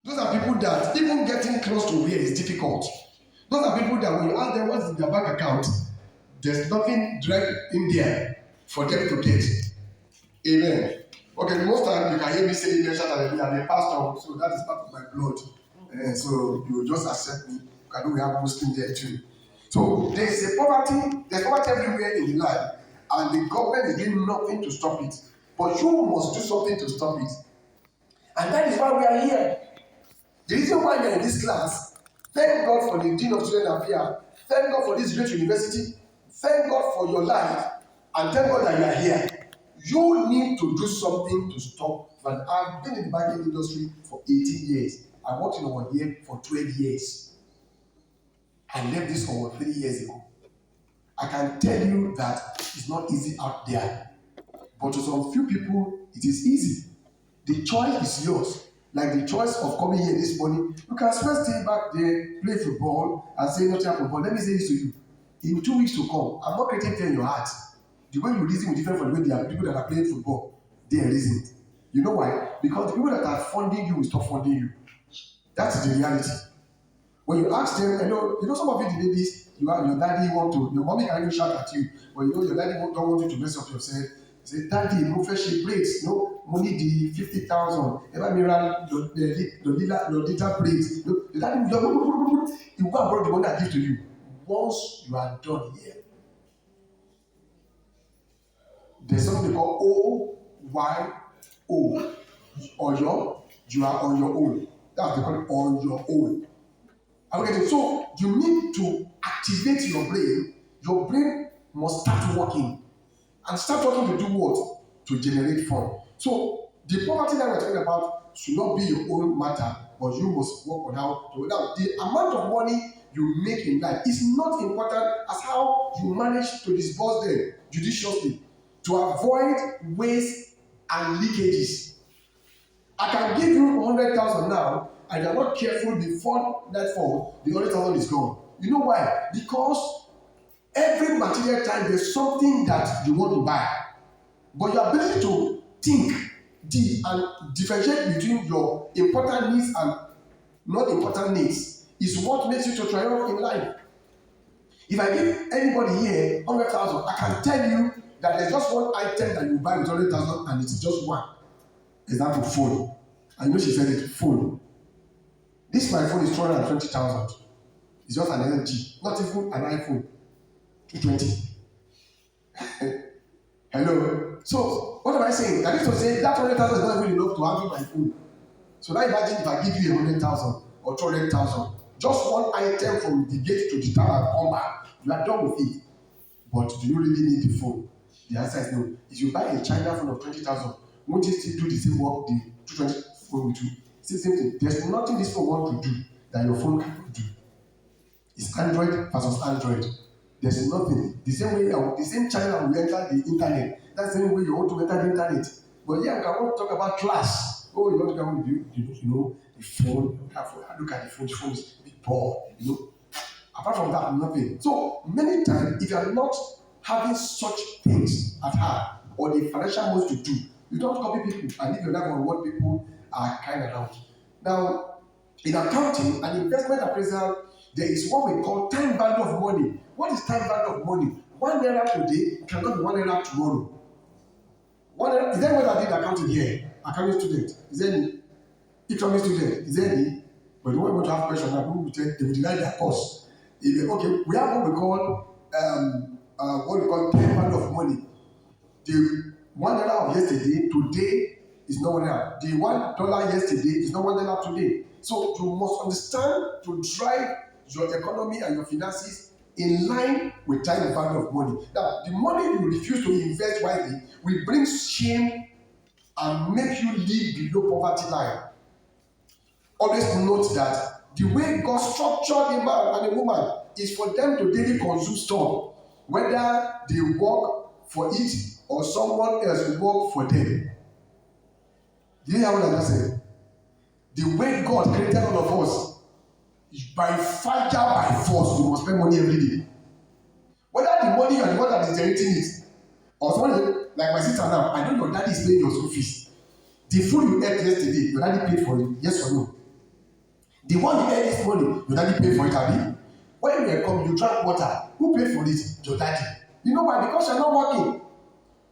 Those are people that even getting close to where is difficult. Those are people that when you ask them what's in their bank account, there's nothing direct in there for them to get. Amen. Okay, most times you can hear me say amen, shout hallelujah. I'm a pastor, so that is part of my blood. So you will just accept me. I know we have Muslims there too. So there's poverty everywhere in the land, and the government is doing nothing to stop it. But you must do something to stop it. And that is why we are here. The reason why we are in this class, thank God for the Dean of Student Affairs, thank God for this great university, thank God for your life, and thank God that you are here. You need to do something to stop. But I've been in the banking industry for 18 years. I worked in over here for 12 years. I left this over 3 years ago. I can tell you that it's not easy out there. But to some few people, it is easy. The choice is yours. Like the choice of coming here this morning, you can still stay back there, play football, and say nothing happened. But let me say this to you. In 2 weeks to come, I'm not creating fear in your heart. The way you reason will different from the way there are people that are playing football. They are reasoning. You know why? Because the people that are funding you will stop funding you. That is the reality. When you ask them, you know some of you the ladies, your daddy want to, your mommy can even shout at you, but your daddy don't want you to mess up yourself. Say, daddy, no fresh plates, no money the 50,000. Ever mirror the little plates. The daddy will you go and borrow the money I give to you. Once you are done here, there's something they call OYO. Oyo, you are on your own. That's what they call it, on your own. Okay, so you need to activate your brain. Your brain must start working. And start working to do what? To generate fund. So the poverty that we're talking about should not be your own matter, but you must work on how to. Now, the amount of money you make in life is not important as how you manage to disburse them judiciously to avoid waste and leakages. I can give you 100,000 now, and you're not careful before that fall, the 100,000 is gone. You know why? Because every material time there's something that you want to buy, but your ability to think deep and differentiate between your important needs and not important needs is what makes you to triumph in life. If I give anybody here 100,000, I can tell you that there's just one item that you buy with 100,000 and it's just one. Example, phone. I know she said it, phone. This my phone is 220,000. It's just an LG, not even an iPhone. 220. Hello. So what am I saying? That is to say that 100,000 is not even enough to handle my phone. So now imagine if I give you 100,000 or 200,000, just one item from the gate to the tower and come back, you are done with it. But do you really need the phone? The answer is no. If you buy a China phone of 20,000, won't it still do the same work the 220 phone will do? It's the same thing. There's nothing this phone wants to do that your phone cannot do. It's Android versus Android. There's nothing. The same way, the same China will enter the internet. That's the same way you want to enter the internet. But yeah, we can want to talk about class. Oh, you want to come with the phone. Look at the phone. The phone is a bit poor. Apart from that, nothing. So many times, if you are not having such things at heart or the financial moves to do, you don't copy people and live your life on what people are kind around. Now, in accounting and investment appraisal, there is what we call time value of money. What is time value of money? 1 naira today cannot be 1 naira tomorrow. 1 naira, is there anyone that did accounting here? Accounting student? Is there any? Economic student? Is there any? But the one who want to have questions now, who will tell, they will deny their course. Okay, we have what we call time value of money. The 1 naira of yesterday, today is not 1 naira. The $1 yesterday is not 1 naira today. So you must understand to drive your economy and your finances in line with time value of money. Now, the money you refuse to invest wisely will bring shame and make you live below poverty line. Always note that the way God structured a man and a woman is for them to daily consume stuff, whether they work for it or someone else will work for them. Do you hear what I just said? The way God created all of us, by fire, by force, you must spend money every day. Whether the money you are the one that is generating it, or someone like my sister now, I know your daddy is paying your school fees. The food you ate yesterday, your daddy paid for it, yes or no? The one you earn this money, your daddy pay for it, abi? When you come, you drank water. Who paid for it? Your daddy. You know why? Because you're not working.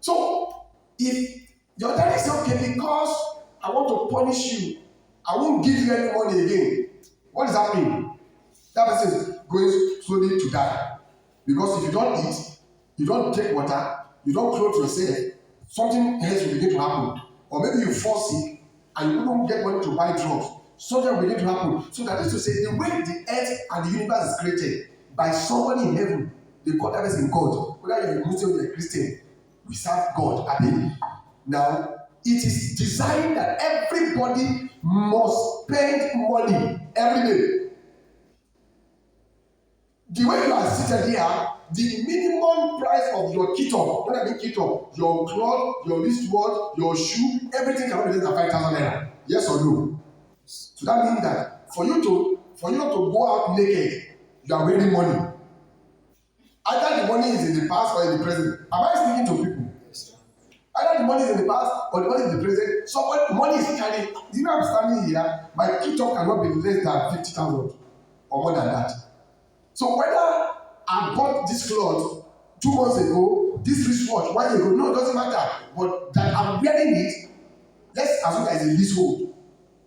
So if your daddy say, okay, because I want to punish you, I won't give you any money again. What does that mean? That person is going slowly to die. Because if you don't eat, you don't take water, you don't clothe yourself, something else will begin to happen. Or maybe you fall sick and you don't get money to buy drugs. Something will begin to happen. So that is to say, the way the earth and the universe is created by somebody in heaven, they call that person God. Whether you're a Muslim or a Christian, we serve God. I mean, now it is designed that everybody must spend money every day. The way you are seated here, the minimum price of your kit up, when I mean kit up, your cloth, your wristwatch, your shoe, everything cannot be less than 5,000 naira. Yes or no? So that means that for you not to go out naked, you are wearing money. Either the money is in the past or in the present. Am I speaking to people? Either the money is in the past or the money is in the present. So when money is carrying, you know I'm standing here, my kit up cannot be less than 50,000 or more than that. So whether I bought this cloth 2 months ago, this wristwatch 1 year ago, no, it doesn't matter. But that I'm wearing it, let's assume there is a leasehold.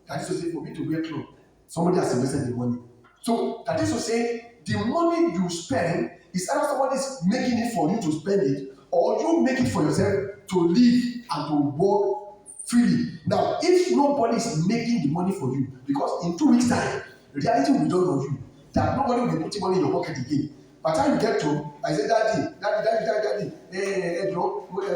That is to say, for me to wear clothes, somebody has invested the money. So that is to say, the money you spend is either somebody is making it for you to spend it, or you make it for yourself to live and to work freely. Now, if nobody is making the money for you, because in 2 weeks' time, the reality will be done on you, that nobody will be putting money in your pocket again. By the time you get to, I say, Daddy,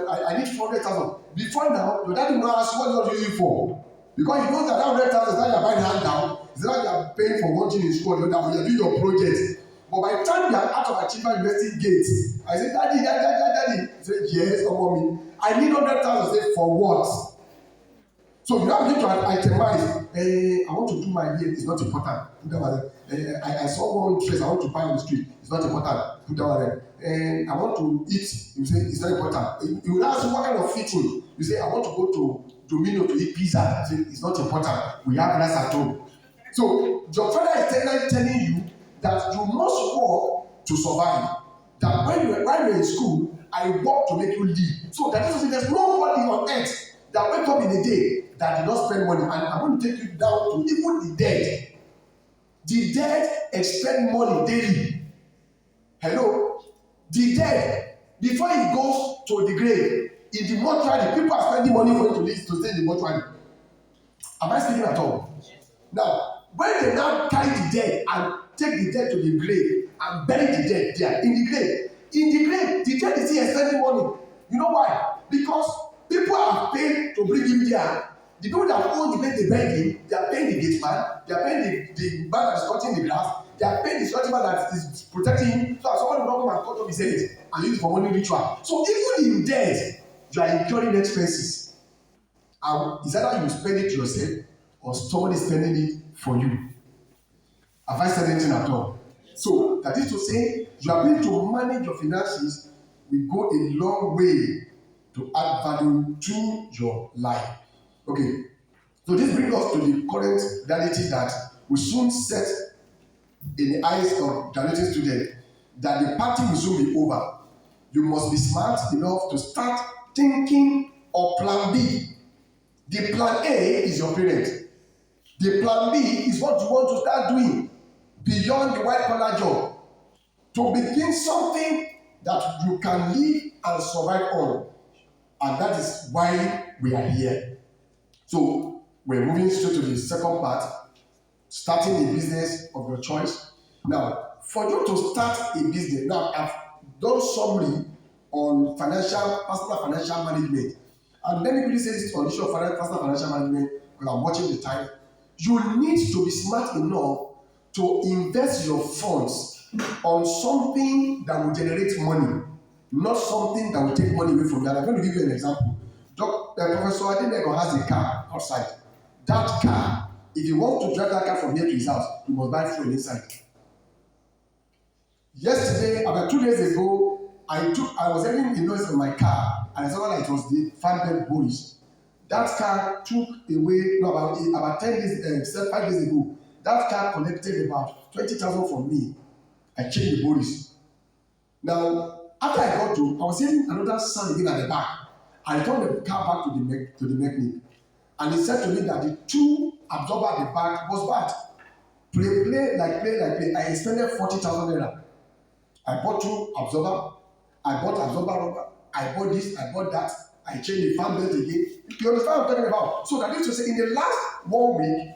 I need 400,000. Before now, your daddy will ask what you are using for. Because you know that 100,000 is not you're buying handout, it's not you're paying for one thing in school, you're doing your project. But by the time you are out of Achievement University gate, I say, Daddy. He said, yes, come on me. I need 100,000. Say, for what? So you have to itemize. I want to do my hair. It's not important. Put that one there. I saw one dress I want to buy on the street. It's not important. Put that one there. And I want to eat. You say it's not important. You will ask what kind of fitting. You say I want to go to Domino to eat pizza. I say it's not important. We have rice at home. So your father is telling you that you must work to survive. That when you're in school, I work to make you live. So that is to say there's nobody on earth that wake up in a day that did not spend money. And I'm going to take you down to even the dead. The dead expend money daily. Hello? The dead, before he goes to the grave, in the mortuary, people are spending money for him to stay in the mortuary. Am I speaking at all? Now, when they now carry the dead and take the dead to the grave and bury the dead there in the grave, the dead is still spending money. You know why? Because people are paid to bring him there. The people that own the place they bury him, they are paying the gate man, they are paying the man that is cutting the grass, they are paying the security man that is protecting him, so that somebody will not come and cut off his head and use it for money ritual. So even in death, you are incurring expenses. And is either you spend it yourself or somebody is spending it for you. Have I said anything at all? So that is to say, you are going to manage your finances will go a long way to add value to your life. Okay, so this brings us to the current reality that we soon set in the eyes of graduating students that the party will soon be over. You must be smart enough to start thinking of plan B. The plan A is your parent. The plan B is what you want to start doing beyond the white collar job to begin something that you can live and survive on. And that is why we are here. So we're moving straight to the second part, starting a business of your choice. Now, for you to start a business, now I've done summary on personal financial management. And let me quickly say this on the issue of personal financial management because I'm watching the time. You need to be smart enough to invest your funds on something that will generate money, not something that will take money away from you. And I'm going to give you an example. Professor Adenego has a car outside. That car, if you want to drive that car from here to his house, you must buy fuel inside. Yesterday, about 2 days ago, I was having a noise in my car, and I saw that it was the fan-belt Boris. That car took away about 5 days ago. That car collected about 20,000 from me. I changed the bodies. Now, after I got to, I was hearing another sound again at the back. I returned the car back to the mechanic, and he said to me that the two absorber at the back was bad. Play. I expended 40,000 naira. I bought two absorber. I bought absorber rubber. I bought this. I bought that. I changed the fan belt again. You understand what I'm talking about? So that is to say, in the last 1 week,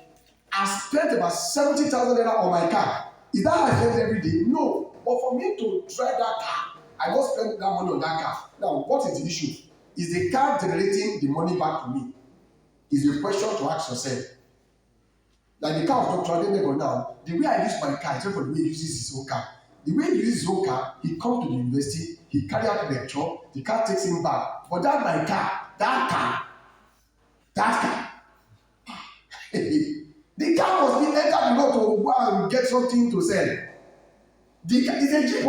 I spent about 70,000 naira on my car. Is that how I spend every day? No. But for me to drive that car, I must spend that money on that car. Now, what is the issue? Is the car generating the money back to me? Is a question to ask yourself. Like the car of Dr. Adenego now, the way I use my car is not for the way he uses his own car. The way he uses his own car, he comes to the university, he carry out the lecture, the car takes him back. But that my car, that car. The car must be entered the road to go and get something to sell. It's a jeep.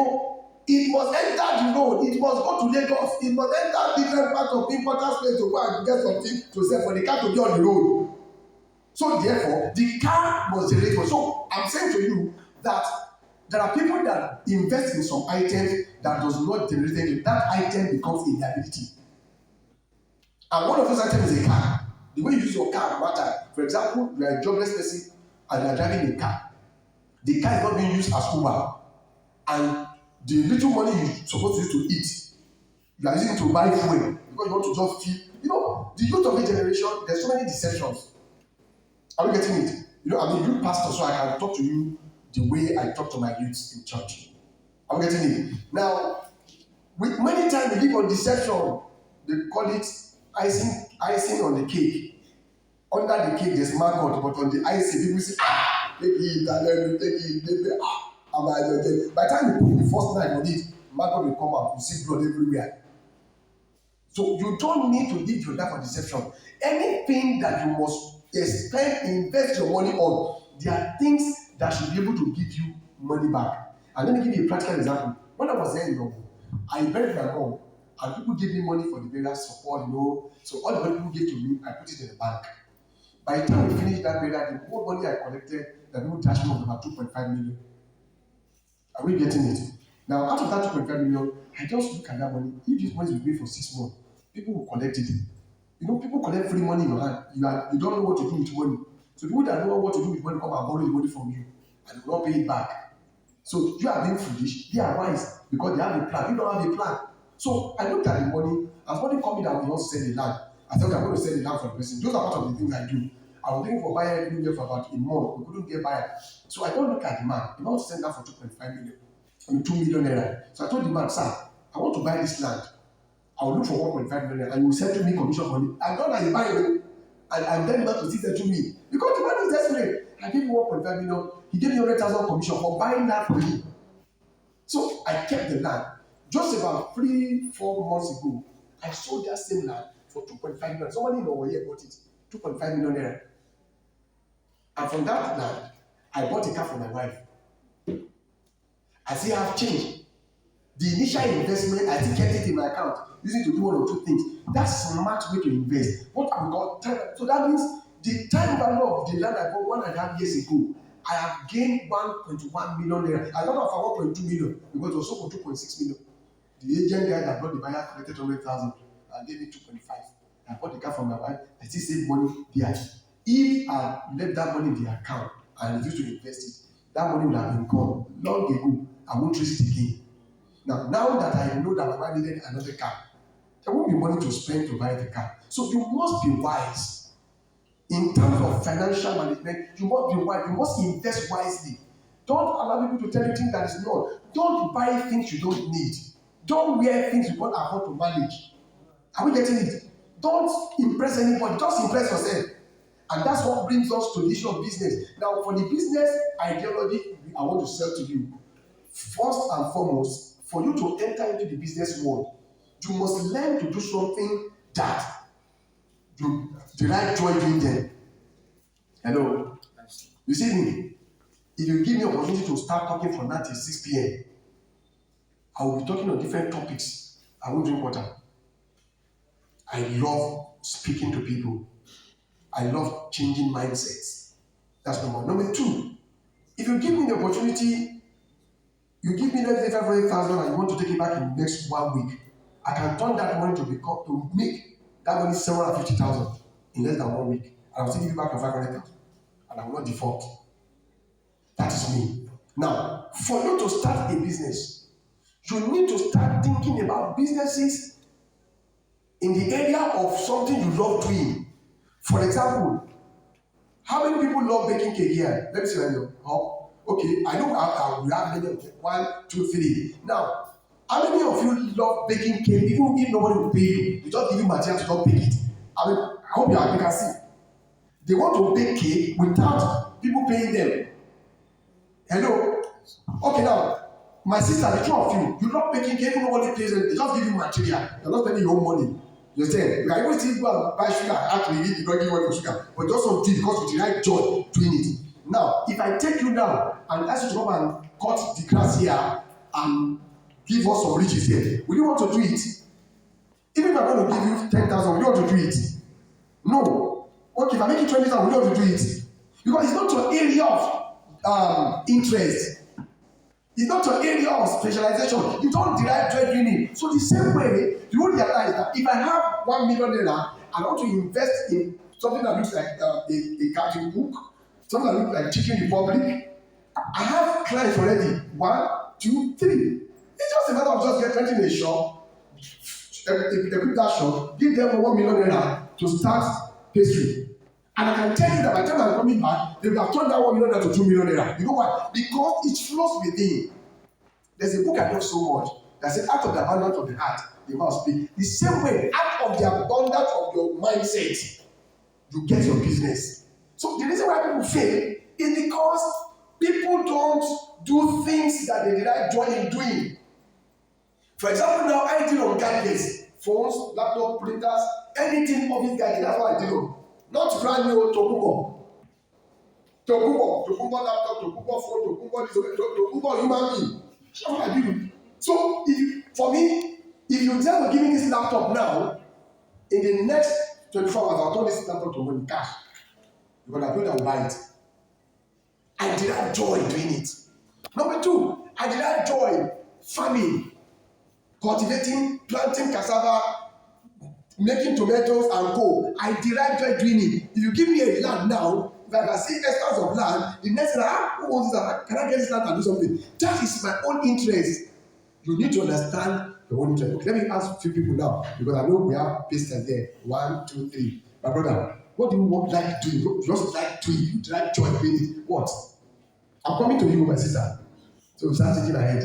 It must enter the road. It must go to Lagos. It must enter different parts of important space to go and get something to sell for the car to be on the road. So therefore, the car must generate. So I'm saying to you that there are people that invest in some items that does not generate anything. That item becomes a liability. And one of those items is a car. The way you use your car matter. For example, you are a jobless person and you are driving a car. The car is not being used as Uber. And the little money you're supposed to use to eat, you are using it to buy fuel because you want to just feel. You know, the youth of the generation, there's so many deceptions. Are we getting it? You know, I'm a youth pastor, so I can talk to you the way I talk to my youths in church. Are we getting it? Now, with many times we live on deception. They call it icing on the cake. Under the cake, there's maggot, but on the icing, people say, take it, and then take it, by the time you put the first knife on it, maggot will come out. You see blood everywhere. So you don't need to live your life on deception. Anything that you must invest your money on, there are things that should be able to give you money back. And let me give you a practical example. When I was there in London, I buried my mom, and people gave me money for the burial support, you know. So all the money people gave to me, I put it in the bank. By the time we finished that burial, the whole money I collected, the people charged me was about 2.5 million. Are we getting it? Now, out of that 2.5 million, I just look at that money. If this money is with me for 6 months, people will collect it. You know, people collect free money in your hand. You don't know what to do with money. So people that don't know what to do with money come and borrow the money from you, and you will not pay it back. So you are being foolish. They are wise because they have a plan. You don't have a plan. So I looked at the money. As money coming down, we want to sell the land. I thought I'm going to sell the land for the person. Those are part of the things I do. I was looking for buyer every year for about a month. We couldn't get buyer. So I don't look at the man. The man was selling that for 2.5 million. 2 million naira. So I told the man, sir, I want to buy this land. I will look for 1.5 million and you will send to me commission money. I don't like buy it. And I'm then not to see that to me. Because the man is desperate. I gave him 1.5 million. He gave me 100,000 commission for buying that for me. So I kept the land. Just about 3-4 months ago, I sold that same land for 2.5 million. Somebody in our year bought it. 2.5 million naira. And from that land, I bought a car for my wife. I say I have changed. The initial investment, I still kept it in my account, using to do one or two things. That's a smart way to invest. What we call time. So that means the time value of the land I bought 1.5 years ago, I have gained 1.1 million naira. I got off for 1.2 million because it was sold for 2.6 million. The agent guy that brought the buyer collected 100,000 and gave me 2.5. I bought the car from my wife. I still save money there. If I left that money in the account and refused to invest it, that money would have been gone long ago. I won't trace it again. Now that I know that my wife needed another car, there won't be money to spend to buy the car. So you must be wise in terms of financial management. You must be wise. You must invest wisely. Don't allow people to tell you things that is not. Don't buy things you don't need. Don't wear things you can't afford to manage. Are we getting it? Don't impress anybody. Just impress yourself. And that's what brings us to the issue of business. Now, for the business ideology I want to sell to you, first and foremost, for you to enter into the business world, you must learn to do something that you derive joy doing them. Hello? You see me? If you give me opportunity to start talking from 9 till 6 p.m., I will be talking on different topics. I won't drink water. I love speaking to people. I love changing mindsets. That's number one. Number two, if you give me the opportunity, you give me let's say 500,000 and you want to take it back in the next 1 week, I can turn that money to make that money 750,000 in less than 1 week, and I'll still give you back your 500,000, and I will not default. That is me. Now, for you to start a business, you need to start thinking about businesses in the area of something you love doing. For example, how many people love baking cake here? Let me see. Oh, okay, I know we have many of them. 1, 2, 3. Now, how many of you love baking cake even if nobody will pay you? You just give you material to just bake it. I mean, I hope you can see. They want to bake cake without people paying them. Hello? Okay, now, my sister, the two of you, you love baking cake, nobody pays them. They just give you material. You're not spending your own money. You understand? You can even still go and buy sugar. Actually, you don't give money for sugar. But just don't do it because with the right joy doing it. Now, if I take you now and ask you to come and cut the grass here and give us some riches here, will you want to do it? Even if I'm going to give you 10,000, will you want to do it? No. Okay, if I make it 20,000, will you want to do it? Because it's not your area of interest. It's not your area of specialization. You don't derive joy doing it. So the same way, you will realize that if I have 1 million naira and I want to invest in something that looks like a cartoon book, something that looks like Chicken Republic, I have clients already. 1, 2, 3. It's just a matter of just renting a shop, equip that shop, give them 1 million naira to start pastry. And I can tell you that by the time I'm coming back, they will have turned that 1 million naira to 2 million naira. You know why? Because it flows within. There's a book I love so much that says, out of the abundance of the heart, the mouth speak. The same way, out of the abundance of your mindset, you get your business. So the reason why people fail is because people don't do things that they derive joy in doing. For example, now I deal on gadgets, phones, laptop, printers, anything office gadget. That's what I deal on. Not brand new Tokubo laptop, Tokubo phone, Tokubo human being. That's what I do. So for me, if you tell me give me this laptop now, in the next 24 hours, I'll turn this laptop to money cash. Because I know I will buy it. I derive joy doing it. Number two, I derive joy farming, cultivating, planting cassava, making tomatoes and co. I derive joy doing it. If you give me a land now, if I can see hectares of land, the next thing who owns this land? Can I get this land and do something? That is my own interest. You need to understand your own interest. Okay, let me ask a few people now, because I know we have patients there. 1, 2, 3. My brother, what do you want like doing? You just like doing it. You derive joy doing it. What? I'm coming to you, my sister. So we start thinking ahead.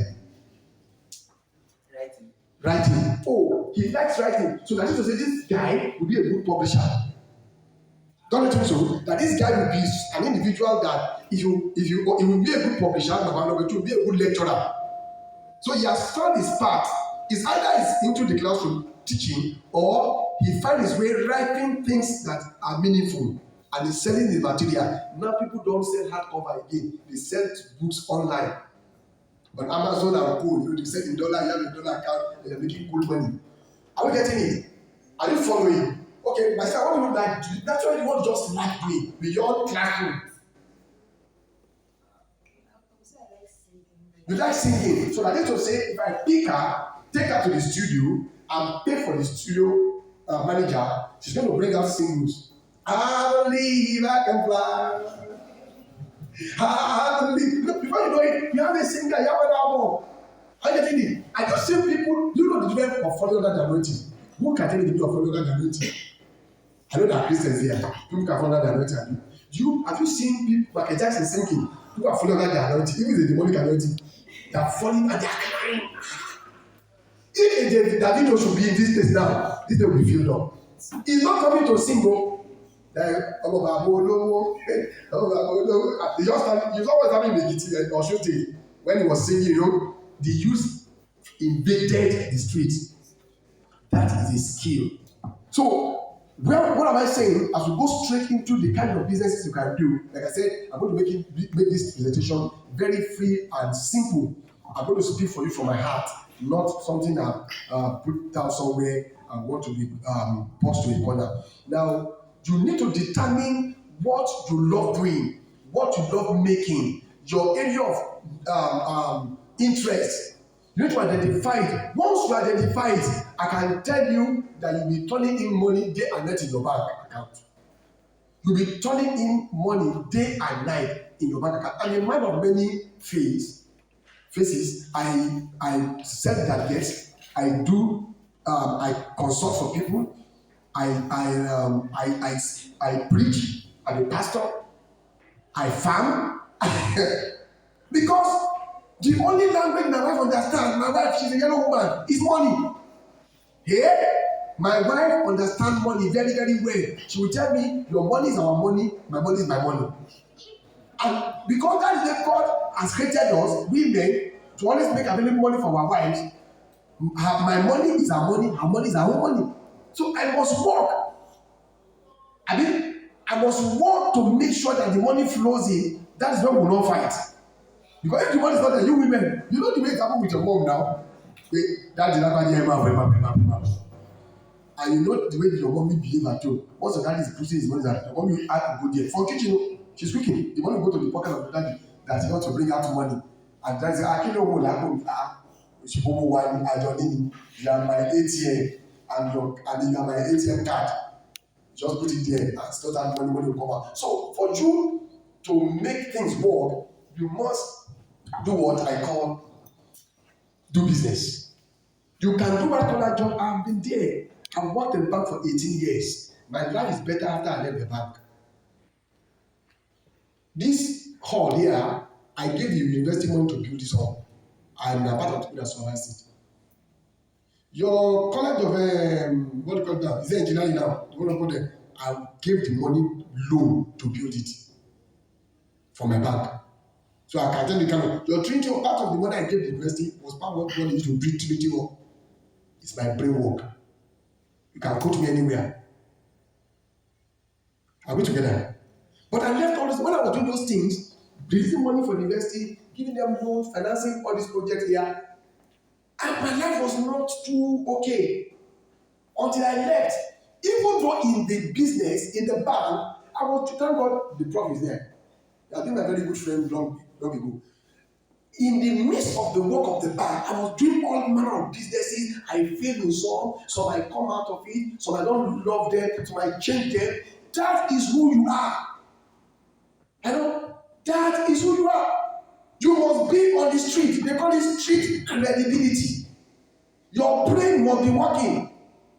Writing. Oh, he likes writing. So that is to say, this guy will be a good publisher. Don't you think so? That this guy will be an individual that he will be a good publisher, number two, will be a good lecturer. So he has found his path. It's either he's into the classroom teaching, or he finds his way writing things that are meaningful and he's selling his material. Now people don't sell hardcover again. They sell books online. On Amazon and Co, they sell in dollar, you have a dollar account, they're making cool money. Are we getting it? Are you following? Okay, my sister, what do you like doing? That's why you want just like doing beyond classroom. You like singing. So that is to say, if I pick her, take her to the studio, and pay for the studio manager, she's going to bring out singles. I believe I can fly. I believe. Look, before you know it, you have a singer, you have an album. Are you getting it? I just see people, you know the difference of following that anointing. Who can tell me the difference of following that anointing? I know that Christians here. People can follow that anointing. Have you seen people, Michael Jackson singing? People are following that anointing, even the demonic anointing. They are falling and they are crying. If Davido should be in this place now, this day will be filled up. He's not coming to sing, bro. You just always having the or shooting when he was singing, the youth invaded the streets. That is a skill. So, what am I saying? As we go straight into the kind of businesses you can do, like I said, I'm going to make this presentation very free and simple. I'm going to speak for you from my heart, not something that put down somewhere and want to be put to a corner. Now, you need to determine what you love doing. what you love making, your area of interest. You need to identify it. Once you identify it, I can tell you that you'll be turning in money day and night in your bank account. You'll be turning in money day and night in your bank account. And in mind of many faces, I set targets, I consult for people, I preach, I'm a pastor, I farm. Because the only language my wife understands, my wife, she's a yellow woman, is money. Yeah? My wife understands money very, very well. She will tell me, your money is our money, my money is my money. And because that is the God has created us, women, to always make available money for our wives, my money is our money, her money is our own money. So I must work. I must work to make sure that the money flows in. That is when we will not fight. Because if the money is not there, you women, you know the way it happened with your mom now. That did not and you know the way your mommy behave at home. Once your daddy is putting his money that your mommy will have to go there. For kitchen, she's cooking. The money will go to the pocket of the daddy that he wants to bring out money. And daddy say, I can't know what happened. She go one, I don't need you are my ATM and you are my ATM card. Just put it there and start that money will come out. So for you to make things work, you must do what I call do business. You can do white collar job. I've been there. I've worked in the bank for 18 years. My life is better after I left the bank. This hall here, I gave the university money to build this hall. I'm a part of the people that supervised it. Your college of what do you call it now? Is there engineering now? You want to go there? I gave the money loan to build it for my bank. So I can tell you, your Trinity, part of the money I gave the university was part of what I used to build Trinity Hall. It's my brain work. You can quote me anywhere. Are we together? But I left all this, when I was doing those things, releasing money for the university, giving them loans, financing all these projects here, and my life was not too okay until I left. Even though in the business, in the bank, I was, thank God, the prof is there. I think my very good friend long ago. In the midst of the work of the bank, I was doing all manner of businesses. I failed in some I come out of it, some I don't love them, some I change them. That is who you are. I know that is who you are. You must be on the street. They call it street credibility. Your brain must be working.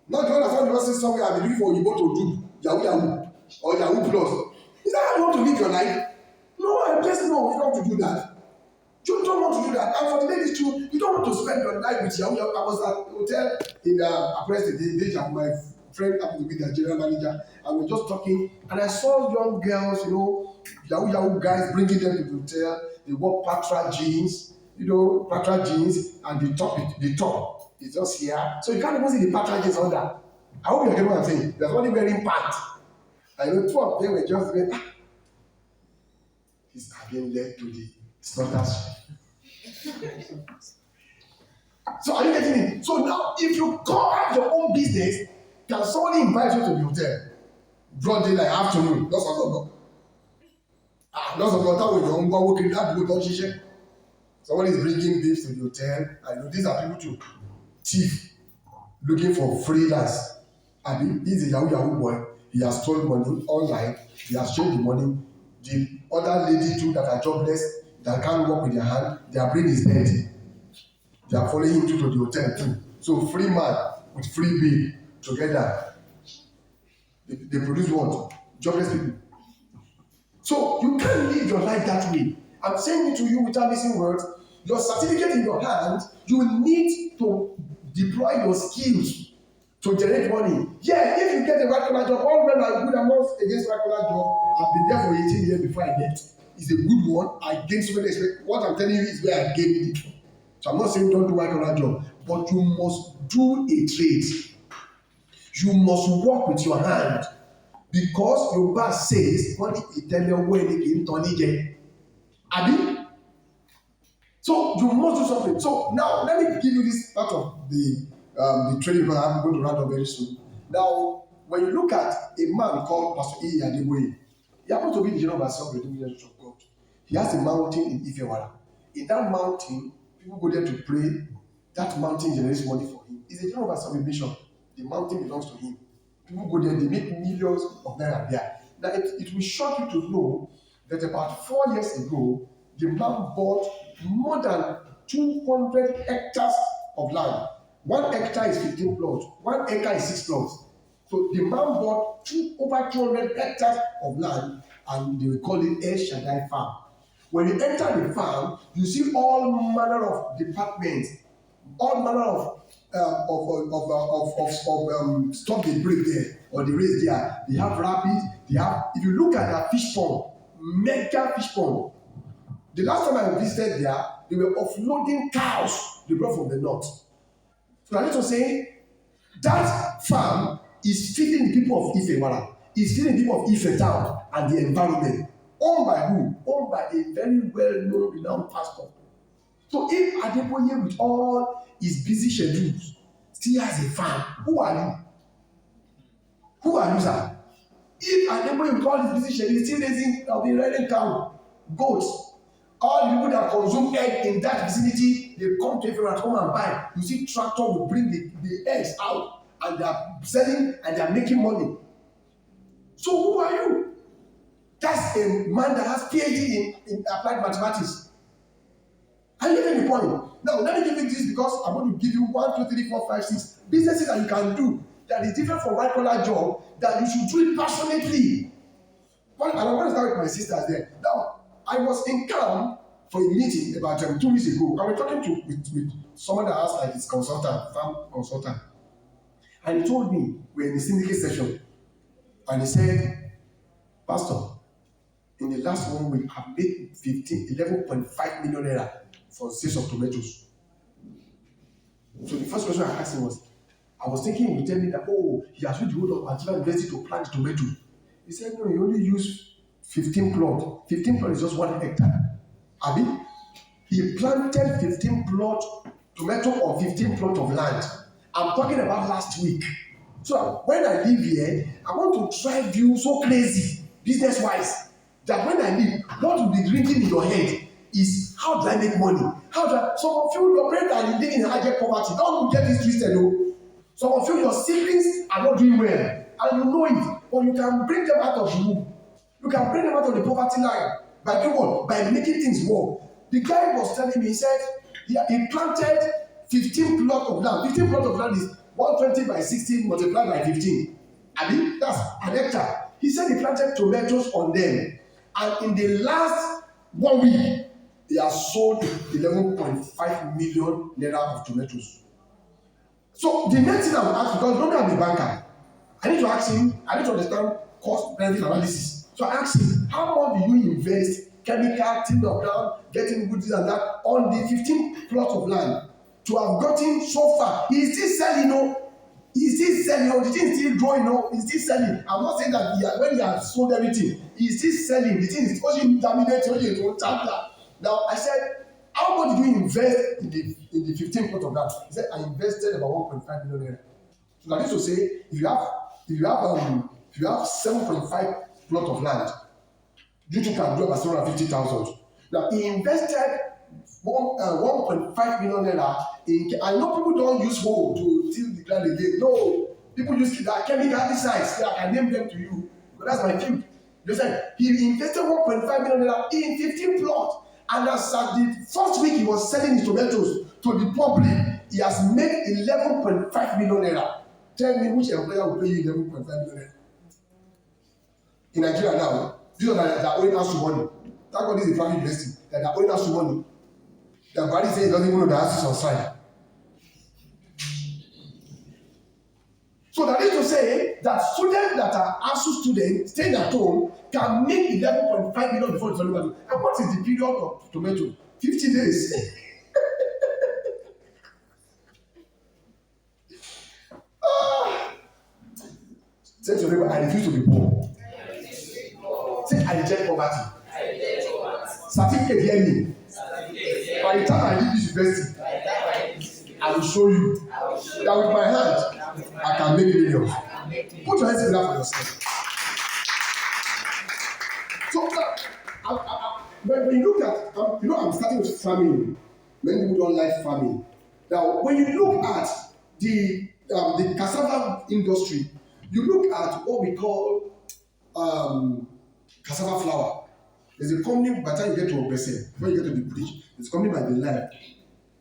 Not the one that's not the somewhere I believe for you go to do Yahoo or Yahoo Plus. Is that how you want to live your life? No, I just know you don't want to do that. You don't want to do that. And for the ladies too, you don't want to spend your life with Yahoo. I was at a hotel in Apreste the my friend happened to be the general manager, and we were just talking, and I saw young girls, Yahoo guys bringing them to the hotel. They wore Patra jeans, Patra jeans, and the top is just here. So you can't even see the Patra jeans under. I hope you're getting what I'm saying. There's only wearing pants. I know two of them were just going, he's being led to the slaughters. So are you getting it? So now, if you go have your own business, can somebody invite you to the hotel? Broad daylight, afternoon, lots of God. Lots of God, that way your own God working, that people don't share. Somebody is bringing beef to the hotel. I know these are people to thief, looking for freelance. He's a Yahoo boy. He has stolen money online. He has changed the money. The other lady too that are jobless, that can't work with their hand, their brain is dead. They are following him to the hotel too. So free man with free bill together. They produce what? Jobless people. So you can't live your life that way. I'm saying it to you without missing words. Your certificate in your hand, you need to deploy your skills to generate money. Yeah, if you get a white collar job, all men are good. I'm not against white collar job. I've been there for 18 years before I left. It's a good one. I gained so many experience. What I'm telling you is where I gained it. So I'm not saying don't do white collar job, but you must do a trade. You must work with your hand, because your Yoruba says, "Money itself when it came to Abi." So you must do something. So now let me give you this part of the training because I'm going to round up very soon. Now, when you look at a man called Pastor E. Adeboye, he happens to be the general overseer of the Redeemed Church of God. He has a mountain in Ifewara. In that mountain, people go there to pray. That mountain generates money for him. He's a general of submission. The mountain belongs to him. People go there, they make millions of naira there. Now, it will shock you to know that about 4 years ago, the man bought more than 200 hectares of land. 1 hectare is 15 plots. 1 acre is 6 plots. So the man bought over 200 hectares of land, and they will call it El Shaddai Farm. When you enter the farm, you see all manner of departments, all manner of stuff they break there or they raise there. They have rabbits. They have. If you look at that fish pond, mega fish pond. The last time I visited there, they were offloading cows they brought from the north. So I need to say that farm is feeding the people of Ifewara, is feeding the people of Ife town and the environment. Owned by who? Owned by a very well-known, renowned pastor. So if Adeboye with all his busy schedules still has a farm, who are you? Who are you, sir? If Adeboye with all his busy schedules still raising cow, goats, all the people that consume egg in that vicinity, they come to Ifewara at home and buy. You see tractor will bring the eggs out and they are selling and they are making money. So who are you? That's a man that has PhD in applied mathematics. Are you getting the point? Now, let me give you this because I'm going to give you 1, 2, 3, 4, 5, 6 businesses that you can do that is different from white collar job that you should do it passionately. And I want to start with my sisters there. Now, I was in camp for a meeting about 2 weeks ago. I was talking with someone that has like his consultant, farm consultant. And he told me we're in the syndicate session. And he said, Pastor, in the last 1 week, I've made 11.5 million naira for sales of tomatoes. So the first question I asked him was, I was thinking he would tell me that, he has used the whole of Ativa University to plant tomato. He said, no, he only used 15 plot. 15 plot is just 1 hectare. Abi, he planted 15 plot tomato on 15 plot of land. I'm talking about last week. So when I live here, I want to drive you so crazy, business-wise, that when I leave, what will be ringing in your head is how do I make money? How do I? Some of you, your parents are living in high poverty. Don't get this twisted, no. Some of you, your siblings are not doing well, and you know it, but you can bring them out of the womb. You can bring them out of the poverty line by doing what? By making things work. The guy was telling me, he said he planted 15 plot of land. 15 plot of land is 120 by 60 multiplied by 15. I mean, that's an hectare. He said he planted tomatoes on them. And in the last 1 week, he has sold 11.5 million naira of tomatoes. So the next thing I will ask, because normally I'm a banker, I need to ask him, I need to understand cost benefit analysis. So I asked him, how much do you invest, chemical, tin of ground, getting goods and that, on the 15 plot of land to have gotten so far? He is still selling, He's still selling, the thing is still growing, he's still selling. I'm not saying that when he has sold everything, he's still selling. The thing is only terminating, Now I said, how much do you invest in the 15 plot of land? He said, I invested about 1.5 million naira. So that is to say, if you have 7.5 plot of land, you two can do about 750,000. Now he invested 1.5 million naira. I know people don't use hoe to till the ground again. No, people use that chemical herbicides. I can name them to you, but that's my field. They said he invested 1.5 million naira in 15 plots, and as at the first week he was selling his tomatoes to the public, he has made 11.5 million naira. Tell me which employer will pay you 11.5 million naira in Nigeria now? These are that owing us money. Thank God this is a family blessing that they are owing us money. The body says he doesn't even know the answers on side. So that is to say that students that are ASU students staying at home can make 11.5 million before the tomato. And what is the period of tomato? 50 days. Say to your neighbor, I refuse to be poor. Say, I reject poverty. Certificate, hear me. By the time I leave this university, I will show you that with my hand, I can make millions. Put your hands together for yourself. So, when when you look at, I'm starting with farming. Many people don't like farming. Now, when you look at the cassava industry, you look at what we call um, cassava flour. There's a company, by the time you get to Obese, before you get to the bridge, there's a company by the line.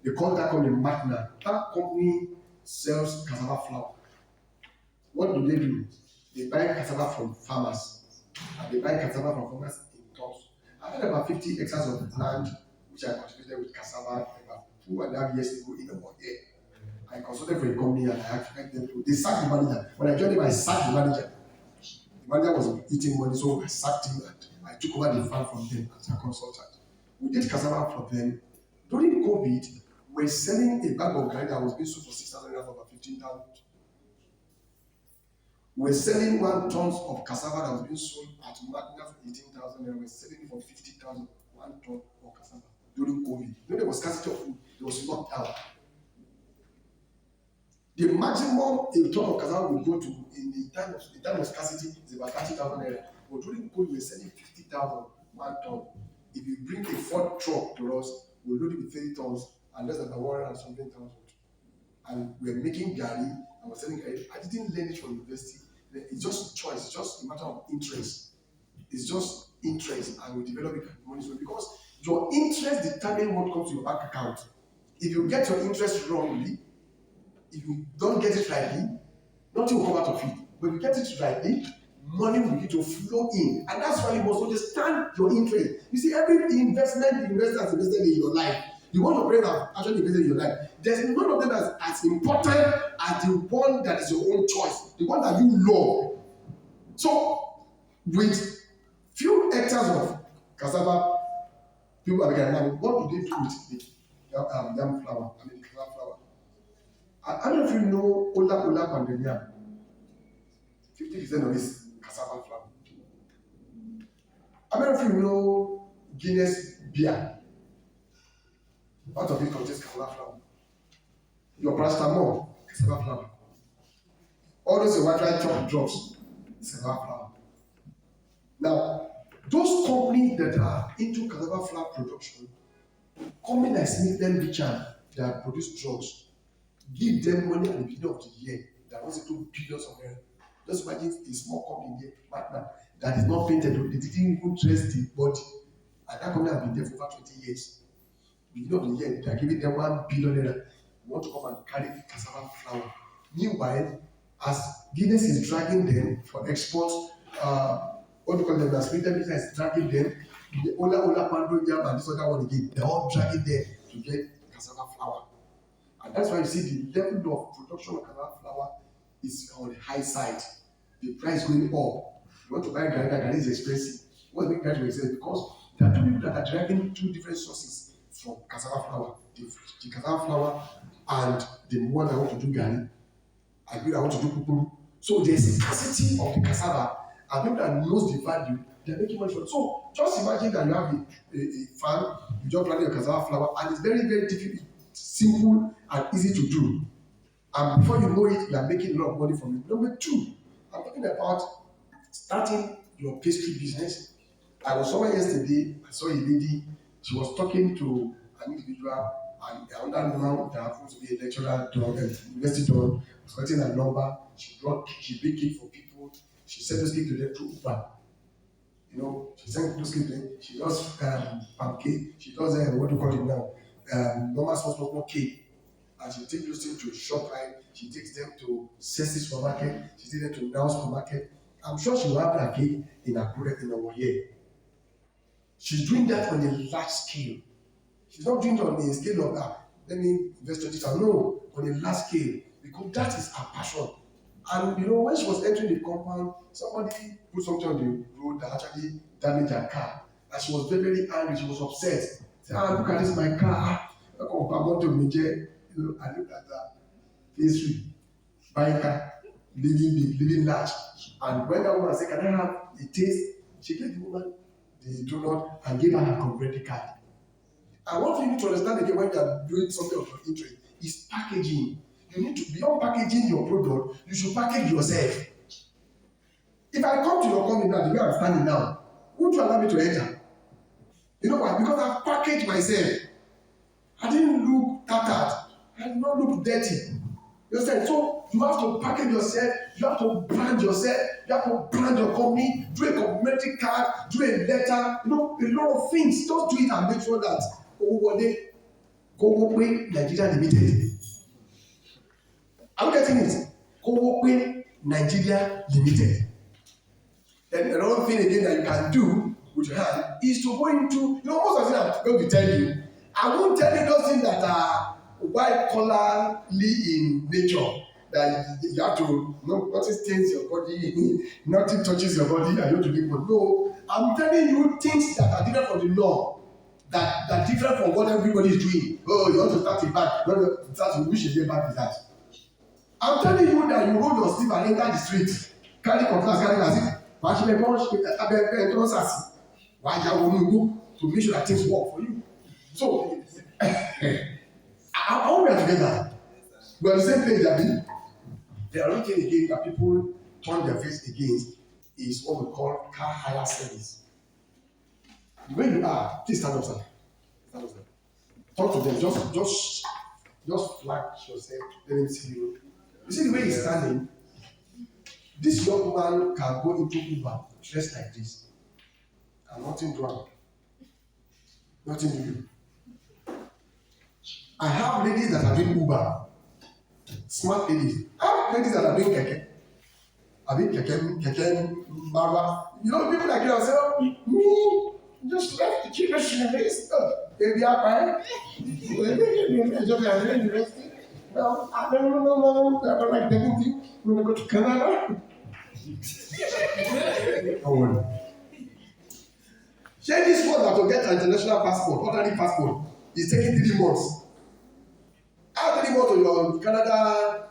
They call that company Magna. That company sells cassava flour. What do? They buy cassava from farmers. And they buy cassava from farmers in tons. I had about 50 hectares of land which I cultivated with cassava about 2.5 years ago in about year. I consulted for a company and I had to help them to. They sacked the manager. When I joined them, I sacked the manager. The manager was eating money, so I sacked him and I took over the farm from them as a consultant. We did cassava for them. During COVID, we were selling a bag of garri that was being sold for 6,000 naira for about 15,000. We were selling 1 ton of cassava that was being sold at Magna for 18,000 naira. We were selling it for 50,000, 1 ton of cassava during COVID. There was scarcity of food, there was lockdown. The maximum a ton of cassava will go to in the time of scarcity is about 30,000 naira. But during COVID, we were selling 50,000, 1 ton. If you bring a Ford truck to us, we'll load it with 30 tons and less than 100 and something thousand. And we're making garri and we're selling garri. I didn't learn it from university. It's just choice, it's just a matter of interest. It's just interest, and we develop it money because your interest determines what comes to your bank account. If you get your interest wrongly, if you don't get it rightly, nothing will come out of it. But if you get it rightly, money will begin to flow in. And that's why you must understand your interest. You see, every investment the investor has invested in your life, the one your parents have actually invested in your life, there's none of them that's as important as the one that is your own choice, the one that you love. So, with few hectares of cassava, people are like, what do they do with the yam flour? I mean, the cassava flour. I don't know if you know Ola Pandemia. 50% of this cassava flour. I don't know if you know Guinness beer. Part of it contains cassava flour. Your paracetamol, cassava flour. All those white chocolate drops, cassava flour. Now, those companies that are into cassava flour production, companies like Smith & Richard that produce drugs, give them money at the beginning of the year that was into billions of naira. Just imagine a small company here, partner, that is not painted, they didn't even dress the body. And that company has been there for over 20 years. Beginning of the year, they are giving them 1 billion naira. You want to come and carry cassava flour. Meanwhile, as Guinness is dragging them for export, what do you call them? As Smith & Richard is dragging them, the Ola Pando Yam and this other one again, they're all dragging them to get cassava flour. And that's why you see the level of production of cassava flour is on the high side. The price going up. You want to buy garri is expensive. What's making that expensive? Because there are two people that are deriving 2 different sources from cassava flour. The cassava flour and the one that want to do garri, and I want to do pupuru. So there's scarcity of the cassava, and people that knows the value, they're making money from it. So just imagine that you have a farm, you just plant your cassava flour, and it's very, very difficult, simple and easy to do. And before you know it, you are making a lot of money from it. Number 2, I'm talking about starting your pastry business. I was somewhere yesterday, I saw a lady, she was talking to an individual, and another woman that happens to be a lecturer, university was collecting a number. She baked cake for people. She sent those cake to them through Uber. She sent those cake to them. She does pancake. She does what do you call it now? Normal small cake. And she takes those things to ShopRite. She takes them to Ceci supermarket. She takes them to Now supermarket. I'm sure she will have that cake in her product in a year. She's doing that on a large scale. She's not doing it on a scale of let me invest 20,000. No, on a large scale, because that is her passion. And when she was entering the compound, somebody put something on the road that actually damaged her car. And she was very, very angry. She was upset. She said, look at this, my car. I looked at that. Pastry, buying car, living big, living large. And when that woman said, can I have a taste? She gave the woman the donut and gave her her credit card. And one thing you need to understand again when you are doing something of your interest is packaging. You need to, beyond packaging your product, you should package yourself. If I come to your company now, the way I'm standing now, would you allow me to enter? You know why? Because I've packaged myself. I didn't look tattered. I did not look dirty. You understand? So you have to package yourself, you have to brand yourself, you have to brand your company, do a complimentary card, do a letter, a lot of things. Just do it and make sure that Owode Kowope Nigeria Limited. Are you getting it? Kowope Nigeria Limited. Then another thing again that you can do with your hand is to go into, most of the things I'm going to tell you. I won't tell you those things that are white collarly in nature. That you have to, nothing stains your body, nothing touches your body, and you have to be good. No, I'm telling you things that are different from the norm, that are different from what everybody is doing. Oh, you want to start a bank, you want to start, which is a bank is that? I'm telling you that you roll your sleeve and enter the street, carry cutlass, carry glasses. Wàá ṣe bẹ́ẹ̀ kọ́ abẹ́rẹ́ tó ń sàsì wàá ya wọnú igbó to make sure that things work for you. So I hope we are together. We are on the same page, Abi. The only thing again that people turn their face against is what we call car hire service. The way you are, please stand up, sir. Stand up, sir. Talk to them. Just flash yourself. Let them see you. You see the way he's standing. This young man can go into Uber dressed like this and nothing wrong. Nothing to do. I have ladies that are doing Uber, smart ladies. I have ladies that are doing keke. I mean keke, marwa. People like you say, oh, me, just left the children in the race. Baby, I university. No, I don't like taking things. I'm going to go to Canada. Share this one that to get an international passport, ordinary passport, is taking 3 months. How 3 months on your Canada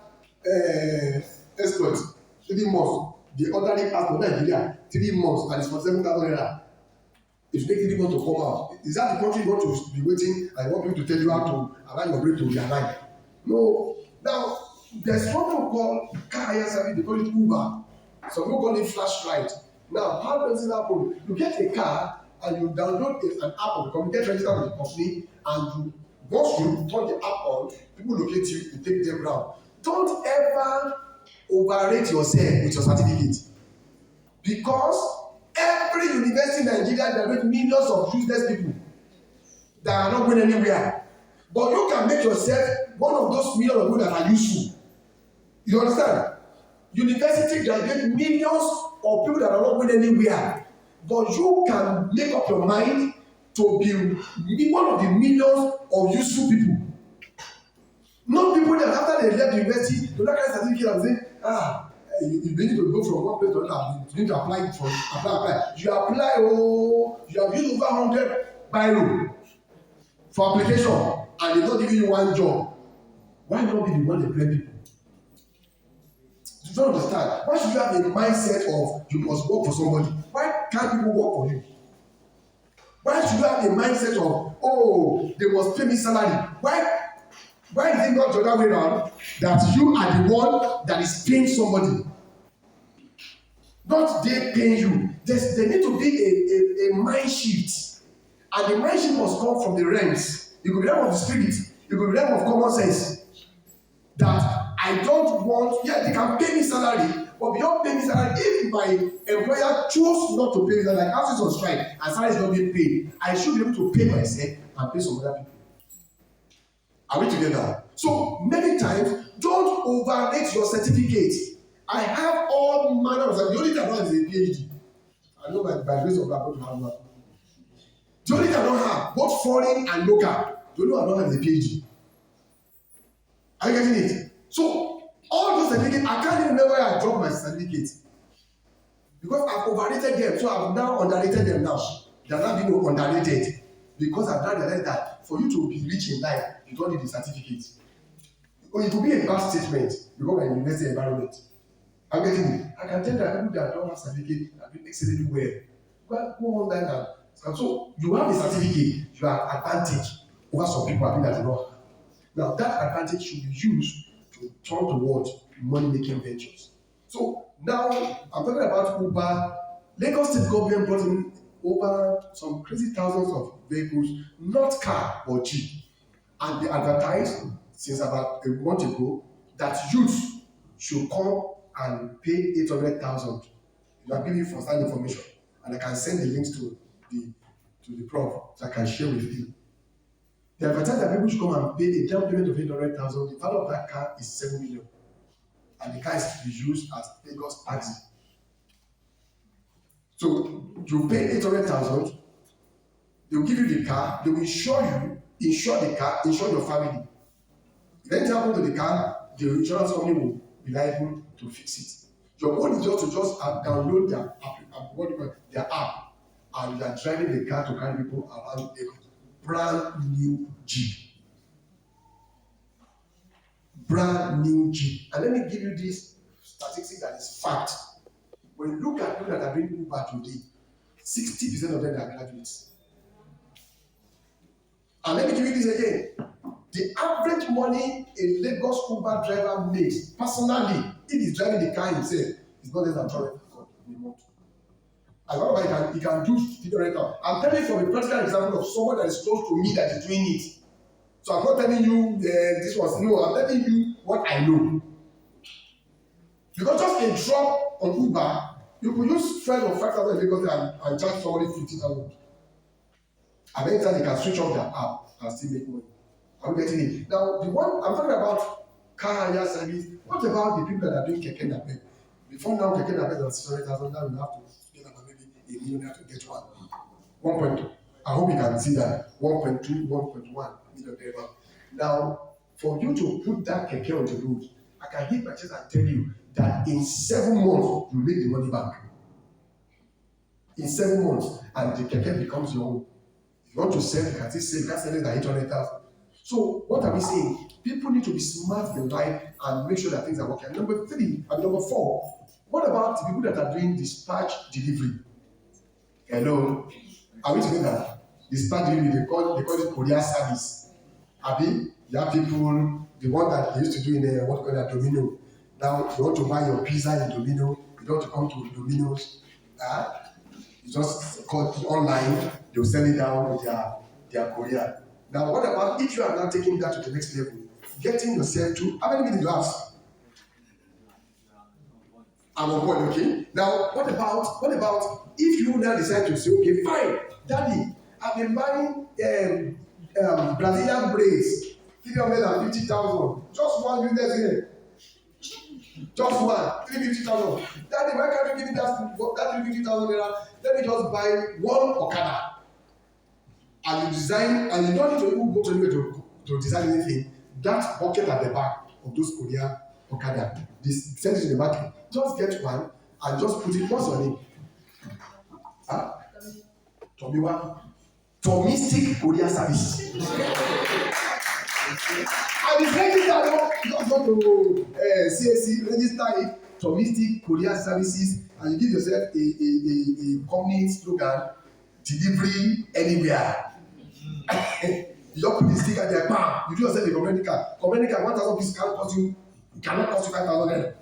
export? 3 months. The ordinary passport, Nigeria, 3 months, and it's for 7,000 naira. If you take 3 months to come out, is that the country you want to be waiting and want people to tell you how to allow your brain to realign? No. Now, there's something called car hire service, they call it Uber. Some people call it flashlight. Now, how does it happen? You get a car and you download an app of the company, get registered with the company, and once you turn the app on, people locate you, you take them around. Don't ever overrate yourself with your certificate. Because every university in Nigeria graduates millions of useless people that are not going anywhere. But you can make yourself one of those millions of people that are useful. You understand? University graduate millions of people that are not going anywhere. But you can make up your mind to be one of the millions of useful people. Not people that after they left the university, they don't carry certificate and say, you need to go from one place to another. You need to apply. You apply, you have used over 100 biro for application, and they're not giving you one job. Why not be the one that blame people? You don't understand. Why should you have a mindset of you must work for somebody? Why can't people work for you? Why should you have a mindset of they must pay me salary? Why is it not the other way around that you are the one that is paying somebody? Not they paying you. There need to be a mind shift. And the mind shift must come from the realms. It could be realm of the spirit. It could be realm of common sense. That I don't want, they can pay me salary, but beyond pay me salary, if my employer choose not to pay me salary, like houses on strike, and salary is not being paid, I should be able to pay myself and pay some other people. Are we together? So many times, don't overrate your certificate. I have all manner of certificates. The only thing I don't have is a PhD. I know by the grace of God, I don't have one. The only thing I don't have, both foreign and local, the only thing I don't have is a PhD. Are you getting it? So all those certificates, I can't even remember where I dropped my certificates. Because I've overrated them, so I've now underrated them now. They are not being underrated. Because I've now realized that for you to be rich in life, you don't need a certificate. Or it could be a bad statement because we're in a university environment. I'm getting it. I can tell that people that don't have certificate are doing excellently well. Go online and so you have a certificate, you have advantage over some people that do not have. Now that advantage should be used to turn towards money-making ventures. So now I'm talking about Uber. Lagos State government brought in over some crazy thousands of vehicles, not car but jeep. And they advertised since about a month ago that youths should come and pay 800,000. I'm giving you first-hand information, and I can send the links the prof so I can share with you. They advertise that people should come and pay a down payment of 800,000. The value of that car is 7 million, and the car is to be used as Lagos taxi. So you pay 800,000. They will give you the car. They will insure you, insure the car, insure your family. If anything happens to the car, the insurance company will be liable to fix it. Your own is just to download their app, and you are driving the car to carry people around a brand new Jeep. Brand new Jeep. And let me give you this statistic that is fact. When you look at people that are doing Uber today, 60% of them are graduates. And let me give you this again. The average money a Lagos Uber driver makes personally, if he's driving the car himself, is not less than 12,000 in a month. And one of he can do video rental. I'm telling you from a practical example of someone that is close to me that is doing it. So I'm not telling you this was no. I'm telling you what I know. Because just a drop on Uber, you could use 12 or 5,000 in Lagos and charge somebody 50,000. And many times they can switch off their app and still make money. I'm getting it. Now, the one I'm talking about car hire service. What about the people that are doing keke napep? Before now, keke napep is 600,000. Now we have to get about maybe a million to get one. 1.2. I hope you can see that 1.2, 1.1 million driver. Now, for you to put that keke on the road, I can hit my chest and tell you that in 7 months you make the money back. In 7 months, and the keke becomes your own. If you want to sell, you can still sell. You can't sell it at 800,000. So what are we saying? People need to be smart in life and make sure that things are working. And number 4, what about the people that are doing dispatch delivery? Hello? Are we together? Dispatch delivery, they call it courier service. Abi, you have people, the one that they used to do in what called a Domino. Now you want to buy your pizza in Domino, you don't want to come to Domino's. You just call it online, they'll send it down with their courier. Now, what about if you are now taking that to the next level? Getting yourself to, how many minutes do you have? I'm on board, okay? Now, what about if you now decide to say, okay, fine, Daddy, I've been buying Brazilian braids, 350,000, just one business here. Just one, 350,000. Daddy, why can't you give me that 350,000 naira? Let me just buy one Okada. And you design, and you don't need to even go to anywhere to design anything. That bucket at the back of those Korea Okada, this send it to the market. Just get one and just put it. What's your name? Tomiwa. Tomistic Korea Service. And it's registered. You don't go to CAC, register it. Tomistic Korea Services, and you give yourself a company slogan: delivery anywhere. You just put the sticker there, bam! You do yourself a Comentica. Comentica, 1,000 pieces cannot cost you 5,000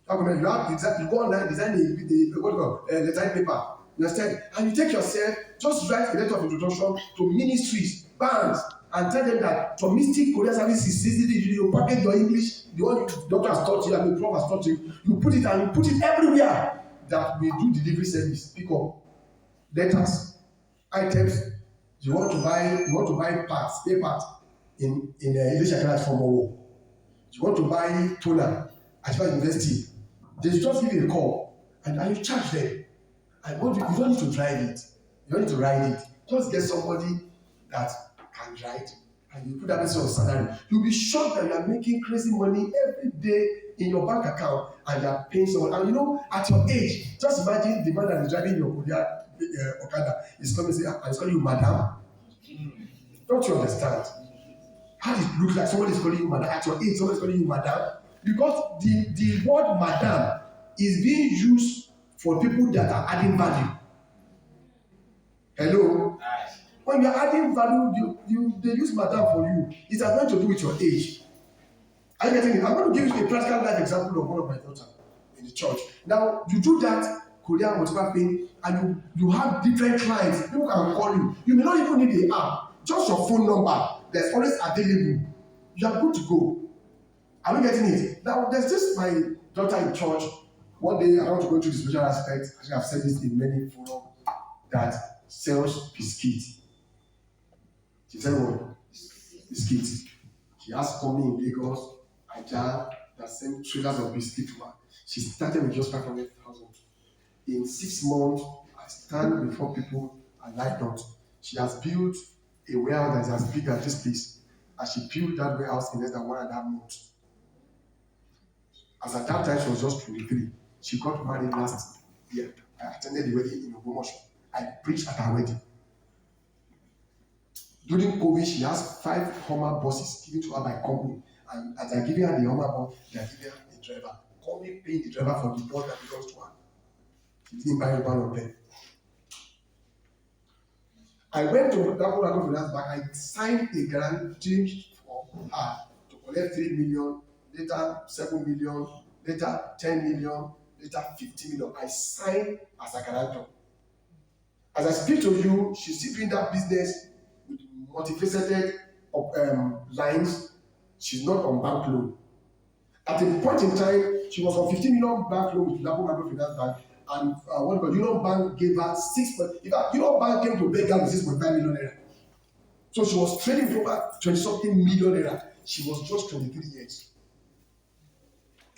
naira. You go online, design the design paper. You understand? And you take yourself, just write a letter of introduction to ministries, banks, and tell them that from Mystic Korea Services, you package your English, the one the doctor has taught you and the prof has taught you, you put it and you put it everywhere that we do delivery service. Pick up letters, items. You want to buy parts, spare parts in English Academy from Owo. You want to buy toner at university. They just give you a call and you charge them. And you don't need to drive it. You don't need to ride it. Just get somebody that can ride and you put that person on salary. You'll be shocked that you are making crazy money every day in your bank account and you are paying someone. And you know, at your age, just imagine the man that is driving your Okada is coming and say, I'm calling you madam. Don't you understand? How does it look like somebody is calling you madam? At your age, somebody is calling you madam. Because the word madam is being used for people that are adding value. Hello? When you are adding value, they use madam for you. It has nothing to do with your age. Are you getting it? I'm going to give you a practical life example of one of my daughters in the church. Now, you do that Korean whatever thing, and you have different clients. People can call you. You may not even need the app. Just your phone number. There's always available. You are good to go. Are we getting it? Now, there's this my daughter in church. One day, I want to go into the spiritual aspect. I think I've said this in many forums that sells biscuits. She said what? Biscuits. She has company in Lagos, Ajah, that send trailers of biscuits to her. She started with just 500,000. In 6 months, I stand before people and lie not. She has built a warehouse that is as big as this place. And she built that warehouse in less than 1.5 months. As at that time, she was just 23. She got married last year. I attended the wedding in Ogbomoso. I preached at her wedding. During COVID, she has 5 Hummer buses given to her by company. And as I give her the Hummer bus, they are giving her the driver. Company paying the driver for the bus that belongs to her. She didn't buy one of them. I went to that Agro Finance Bank. I signed a guarantee for her to collect 3 million, later 7 million, later 10 million, later 50 million. I signed as a guarantor. As I speak to you, she's still doing that business with multifaceted lines. She's not on bank loan. At a point in time, she was on 50 million bank loan with Lapo Microfinance Bank, and Union Bank gave her 6. In fact, Union Bank came to beg her with 6.5 million naira. So she was trading for over 20-something million naira. She was just 23 years.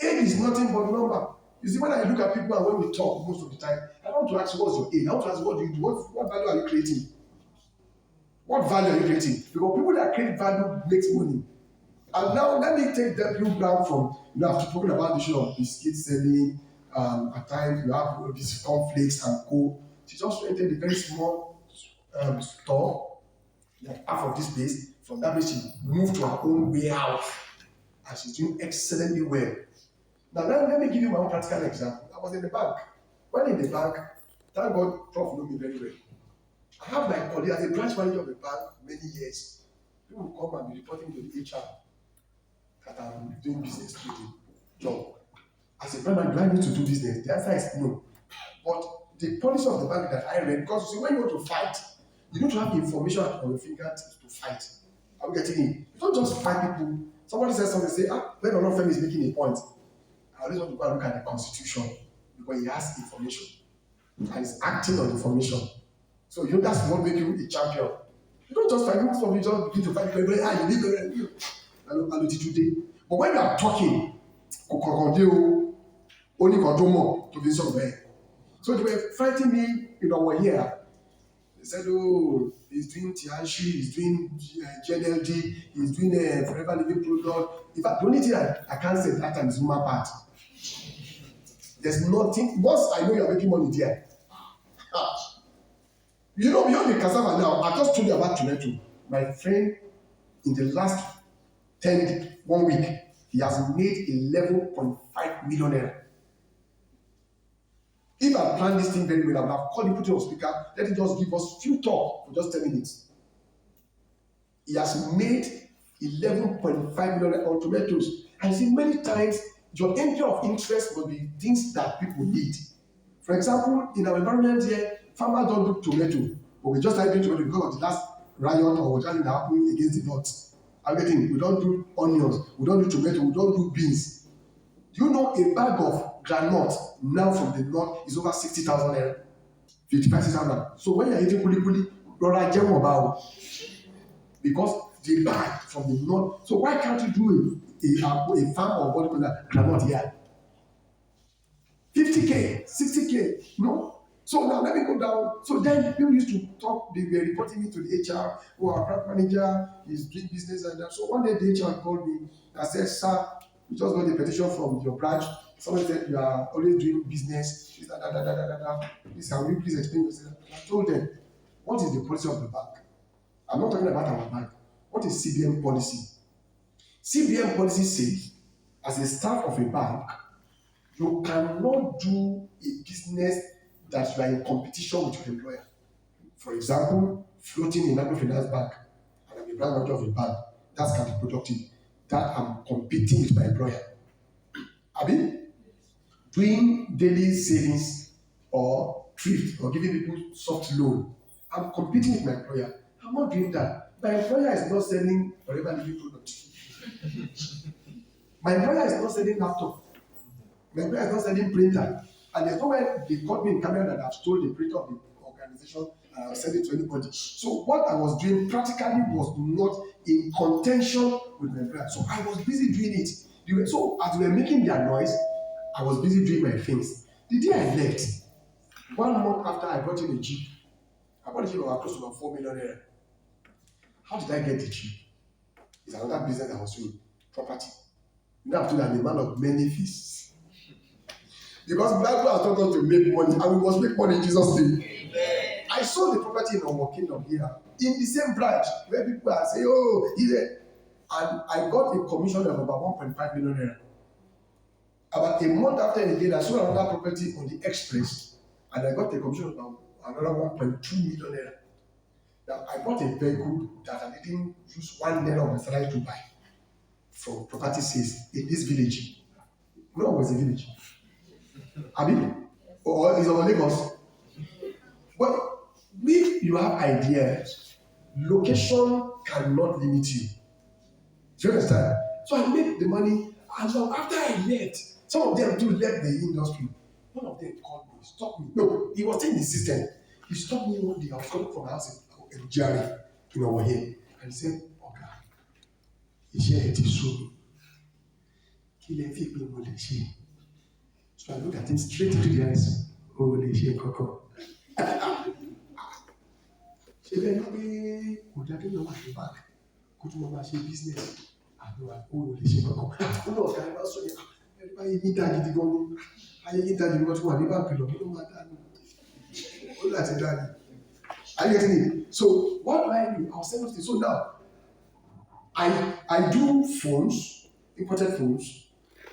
Age is nothing but number. You see, when I look at people and when we talk most of the time, I don't want to ask what's your age. I want to ask what do you do? What value are you creating? What value are you creating? Because people that create value makes money. And now let me take W Brown from, I've spoken about the issue of biscuit selling. At times you have these conflicts and co. She just rented a very small store, like half of this place. From that place, she moved to her own warehouse, and she's doing excellently well. Now let me give you my own practical example. I was in the bank. When in the bank, thank God, Prof know me very well. I have my colleague as a branch manager of the bank many years. People will come and be reporting to the HR that I'm doing business with the job. As a branch manager, do I need to do business? The answer is no. But the policy of the bank that I read, because you see, when you want to fight, you need to have information on your fingertips to fight. Are we getting it? You don't just fight people. Somebody says something, say, when Olofemi is making a point, I always want to go and look at the constitution because he has information and he's acting on information. So that's what makes you a champion. You don't just fight people, you just begin to fight people. You need to today. But when you are talking, only to be somewhere. So they were fighting me, we're here. They said, he's doing Tianchi, he's doing GNLD, he's doing a Forever Living product. In fact, the only thing I can't say that time is Zuma part. There's nothing. Once I know you're making money there. Beyond the cassava now, I just told you about tomato. My friend, in the last 1 week, he has made 11.5 million naira. If I plan this thing very well, I would have called him, put it on speaker, let him just give us few talk for just 10 minutes. He has made 11.5 million on tomatoes. I see many times your area of interest will be things that people need. For example, in our environment here, farmers don't do tomato, but we just like doing tomato because of the last riot or whatever that happened against the north. Everything. We don't do onions, we don't do tomato, we don't do beans. Do you know a bag of groundnut now from the north is over 60,000 naira, 55,000. So when you're eating kuli, rọra jẹ wọnba o, because the bag from the north. So why can't you do a farm of what you call that groundnut here? 50K, 60K, no. So now let me go down. So then people used to talk, they were reporting me to the HR, our branch manager is doing business and that. So one day the HR called me and said, sir, we just got a petition from your branch. Somebody said you are always doing business. Please, can you please explain yourself? I told them, what is the policy of the bank? I'm not talking about our bank. What is CBN policy? CBN policy says, as a staff of a bank, you cannot do a business that you are in competition with your employer. For example, floating in microfinance bank, and I'm a branch manager of a bank, that's counterproductive. That I'm competing with my employer. Doing daily savings or thrift or giving people soft loan. I'm competing with my employer. I'm not doing that. My employer is not selling forever living products. My employer is not selling laptop. My employer is not selling printer. And there's no way they caught me in camera that I've stole the printer of the organization and I'll send it to anybody. So what I was doing practically was not in contention with my employer. So I was busy doing it. So as they were making their noise, I was busy doing my things. The day I left, 1 month after I brought in a Jeep, I bought a Jeep of close to about 4 million naira. How did I get the Jeep? It's another business I was doing, property. You know, I've told I'm a man of many feasts. Because Bible has taught us to make money, and we must make money in Jesus' name. I sold the property in our kingdom here, in the same branch, where people are saying, oh, he's there. And I got a commission of about 1.5 million naira. About a month after again, I sold another property on the express, and I got a commission of about another 1.2 million naira. Now, I bought a vehicle that I didn't use 1 naira of my salary to buy from property sales in this village. No, it was a village. Abi, or is our Lagos. But if you have ideas, location cannot limit you. Do you understand? So I made the money, and so after I left, some of them too left the industry. One of them called me, stopped me. No, he was in the system. He stopped me one day. I was coming from the house in Jerry, in our here, and he said, "Okay, iṣẹ́ ẹ ti sú mi. Kí lẹ fi pé mo lè ṣe?" So I looked at him straight into the eyes. Oh, lè ṣe kankan. Ṣé bẹ́ẹ̀ ni pé kò dájú lọ́wọ́ àti báàgì kó tún máa ṣe business? Àbúrò ó lè ṣe kankan. Ó lọ ọ̀gá ẹ bá sọ yẹn. Ẹni bá yẹ yín dá gidi gan ni. Ayé yín dá gidi gan tí wà ní báàgì lọ. Kí ló máa dá ní? Ó láti dá ní. Are you getting it? So what do I do? I'll send us this. So now, I do phones, imported phones.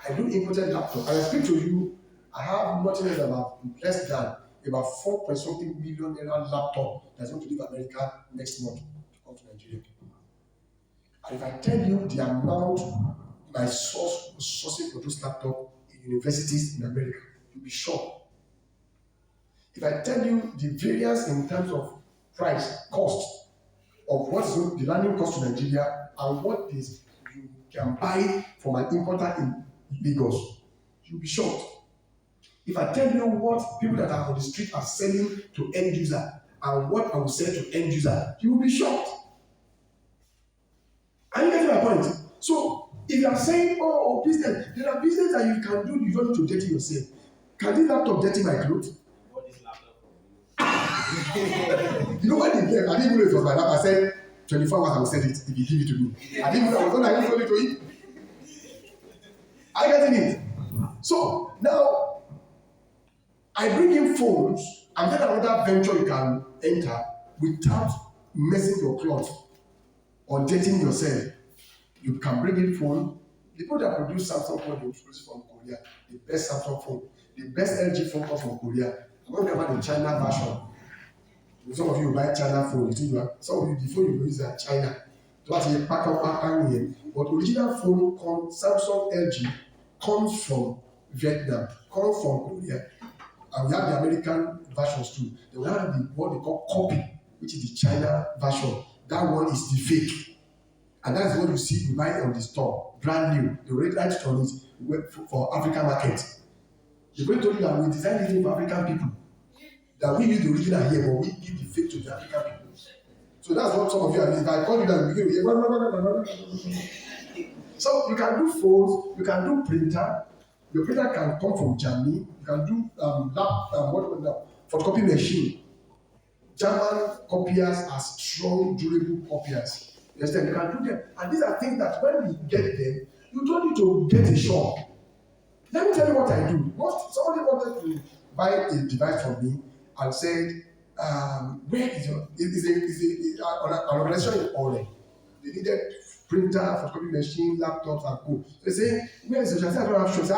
I do imported laptops. I speak to you. I have nothing else about less than about 4.something million naira laptop that's going to leave America next month to come to Nigeria. And if I tell you the amount my source was sourcing for those laptops in universities in America, you'll be shocked. If I tell you the variance in terms of price, cost of what is the landing cost to Nigeria and what is you can buy from an importer in Lagos, you'll be shocked. If I tell you what people that are on the street are selling to end user and what I will sell to end user, you will be shocked. Are you getting my point? So if you are saying, oh, business, there are business that you can do, you don't need to dirty yourself. Can this laptop dirty my clothes? What is laptop? You know what they gave? I didn't even know it was my laptop. I said 24 hours I will send it if you give it to me. I didn't know I was going to give it to you. Are you getting it? So now I bring in phones and then another venture you can enter without messing your clothes or dating yourself. You can bring in phone. The people that produce Samsung phone, they produce from Korea. The best Samsung phone, the best LG phone comes from Korea. I'm not talking about the China version. Some of you buy China phone, some of you the phone you use are China. But original phone Samsung LG comes from Vietnam, comes from Korea. And we have the American versions too. Then we have what they call copy, which is the China version. That one is the fake. And that's what you see you buy on the store, brand new. The red light on it for African market. The way told you that we design it for African people. That we use the original here, but we give the fake to the African people. So that's what some of you are doing. If I call you that, we give So you can do phones, you can do printer. Your printer can come from Germany. You can do photocopy machine. German copiers are strong, durable copiers. You understand? You can do them. And these are things that when we get them, you don't need to get a shop. Let me tell you what I do. Somebody wanted to buy a device from me and said, where is your, an organization in Orange. They needed printer, photocopy machine, laptops, and co. They say, where is your shop? I said, I don't have shops.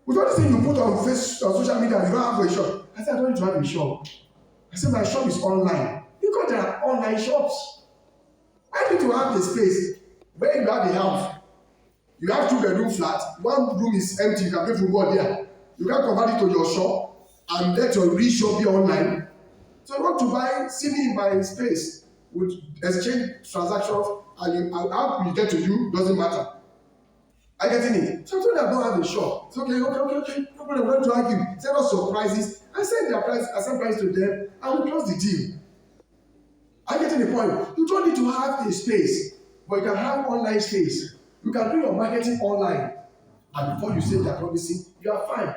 With all the things you put on social media, you don't have a shop. I said, I don't need to have a shop. I said, my shop is online. Because there are online shops. I need to have a space where you have a house. You have 2-bedroom flat. One room is empty. You can pay for one there. You can convert it to your shop and let your reach be online. So you want to buy, see me in my space with exchange transactions, and how you get to you doesn't matter. I getting it. So I told them I don't have a shop. It's okay. No problem. I'm going to argue. Send us your prices. I send their price. I send price to them, and we close the deal. I getting the point. You don't need to have a space, but you can have online space. You can do your marketing online, and before you say they are promising, you are fine.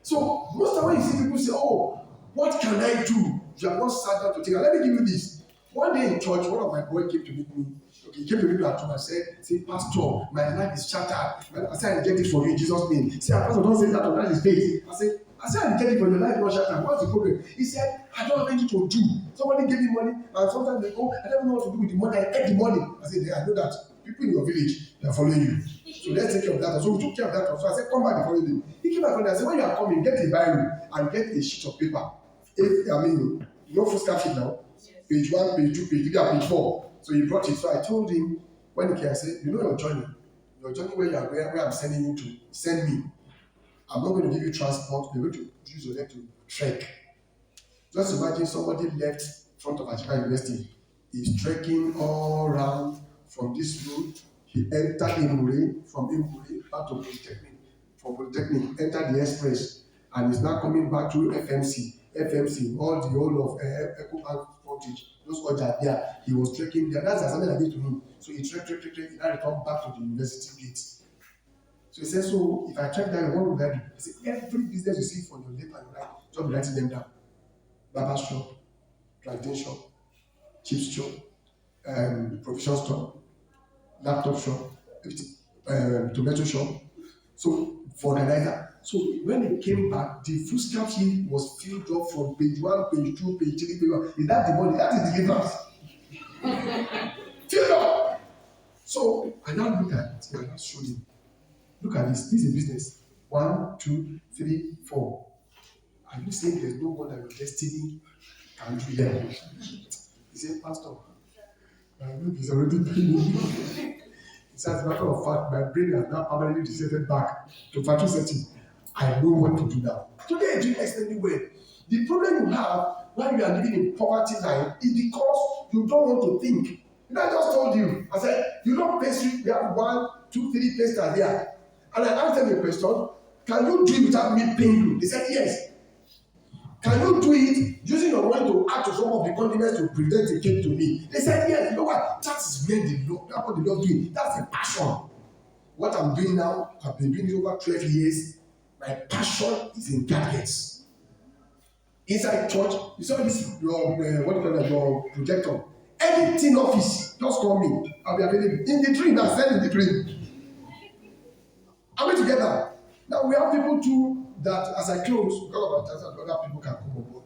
So most of the time when you see people say, "Oh, what can I do?" You are not sat down to think. Let me give you this. One day in church, one of my boys came to meet me. Okay, he came to meet me at home and said, "Pastor, my life is shattered." I said, "I get it for you in Jesus' name." He said, "Pastor, don't say that on his face." I said, "I get it for your life, not shattered. What's the problem?" He said, "I don't have anything to do. Somebody gave me money, and sometimes they go, I don't know what to do with the money. I get the money." I said, "I know that. People in your village, they are following you. So let's take care of that." So we took care of that. So I said, "Come back the following day." He came back and I said, "When you are coming, get a Bible and get a sheet of paper." Full sheet now. Page 1, page 2, page 3, and page 4. So he brought it. So I told him, when he came, I said, your journey where you are, where I'm sending you to, send me. I'm not going to give you transport. You're going to use your leg to trek. Just imagine somebody left front of Ajika University. He's trekking all around from this road. He entered Imure, from Imure back to Polytechnic. From Polytechnic, entered the express, and is now coming back to FMC, all the whole of Ecobank frontage. Those Oja there, he was trekking there. That's something I gave to him. So he trekked, he now returned back to the university gate. So he said, "So if I trek down, what would I do?" I said, "Every business you see from your left and right, just be writing them down. Barber shop, plantain shop, chips shop, provision store, laptop shop, tomato shop." So for organizer. So when they came back, the foolscap sheet was filled up from page 1, page 2, page 3, page 1. Is that the money? That is deliverance. Filled up. So I now look at it and I showed him. Look at this. This is a business. 1, 2, 3, 4. Are you saying there's no one that your destiny can do there? He said, "Pastor, my brain is already paying." He said, "As a matter of fact, my brain has now permanently decided back to factory setting. I know what to do now." Today, I do extremely well. The problem you have when you are living in poverty line is because you don't want to think. And I just told you, I said, "You know pastry, we have 1, 2, 3 pastries there." And I asked them a question, "Can you do it without me paying you?" They said, "Yes." "Can you do it using your money to add to some of the condiments to present the cake to me?" They said, "Yes." You know what? That is where the Lord, that's what the Lord doing. That's the passion. What I'm doing now, I've been doing it over 12 years. My passion is in gadgets. Inside church, you saw this, your projector. Anything office, just call me. I'll be available. In the dream, I said in the dream. Are we together? Now we have people too that, as I close, because of our time, other people can come on board.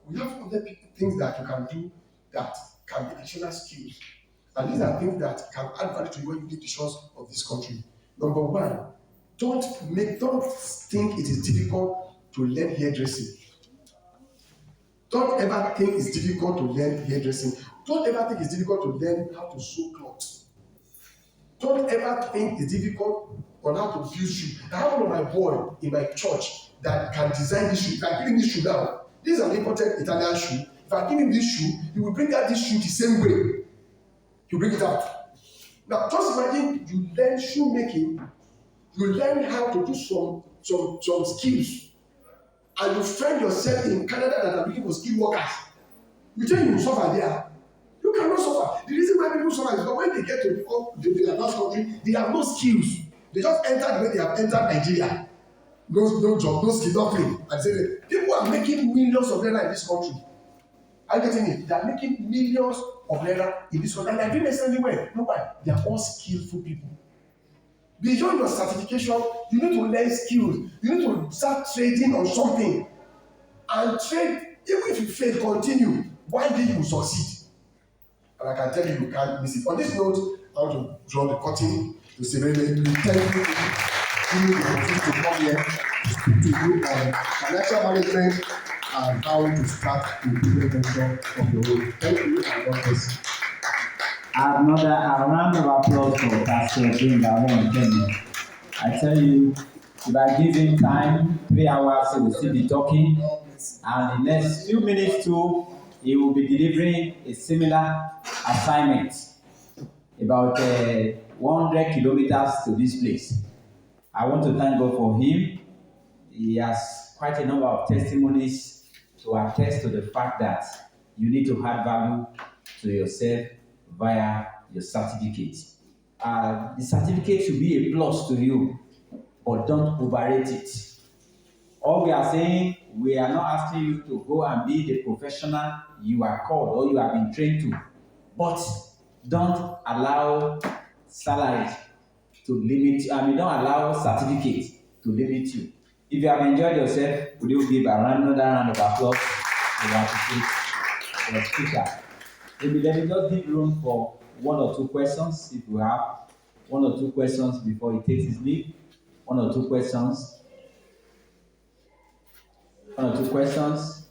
We have other things that you can do that can be additional skills. And these are things that can add value to you when you leave the shores of this country. Number one, don't think it is difficult to learn hairdressing. Don't ever think it's difficult to learn hairdressing. Don't ever think it's difficult to learn how to sew clothes. Don't ever think it's difficult on how to build shoes. I have one of my boy in my church that can design this shoe. If I give him this shoe now, this is an imported Italian shoe. If I give him this shoe, he will bring out this shoe the same way. He'll bring it out. Now, just imagine you learn shoemaking, you learn how to do some skills, and you find yourself in Canada that are looking for skilled workers. You tell you suffer there. You cannot suffer. The reason why people suffer is because when they get to the advanced country, they have no skills. They just enter the way they have entered Nigeria. No job, no skill, nothing. And say that people are making millions of naira in this country. Are you getting it? They are making millions of naira in this country. And they are doing necessarily well. No why? They are all skillful people. Beyond your certification, you need to learn skills. You need to start trading on something. And trade, even if you fail, continue. One day you will succeed. And I can tell you, you can't miss it. On this note, I want to draw the curtain to say, really, thank you for the opportunity to come here to speak to you on financial management and how to start the improvement of your own. Thank you and God bless you. Another round of applause for Pastor Benga Kenya. I tell you, if I give him time, 3 hours, he will still be talking. And the next few minutes too, he will be delivering a similar assignment about 100 kilometers to this place. I want to thank God for him. He has quite a number of testimonies to attest to the fact that you need to add value to yourself via your certificate. The certificate should be a plus to you, but don't overrate it. All we are saying, we are not asking you to go and be the professional you are called or you have been trained to, but don't allow salary to limit you. Don't allow certificate to limit you. If you have enjoyed yourself, would you give another round of applause to appreciate your speaker? Maybe let me just give room for one or two questions if we have. One or two questions before he takes his leave. One or two questions. One or two questions.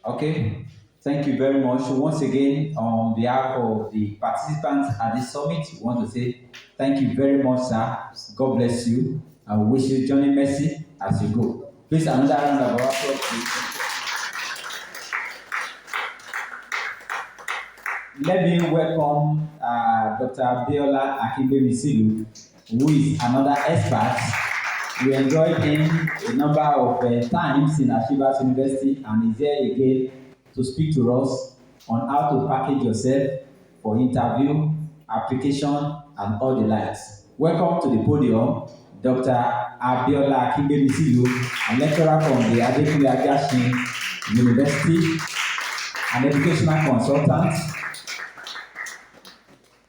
Okay. Thank you very much. Once again, on behalf of the participants at this summit, we want to say thank you very much, sir. God bless you. I wish you journey mercy as you go. Please, another round of applause, please. Let me welcome Dr. Abiola Akingbemisilu, who is another expert. We enjoyed him a number of times in Ashibas University, and he's here again to speak to us on how to package yourself for interview, application, and all the likes. Welcome to the podium, Dr. Abiola Akingbemisilu, a lecturer from the Adekunle Agasin University, an educational consultant,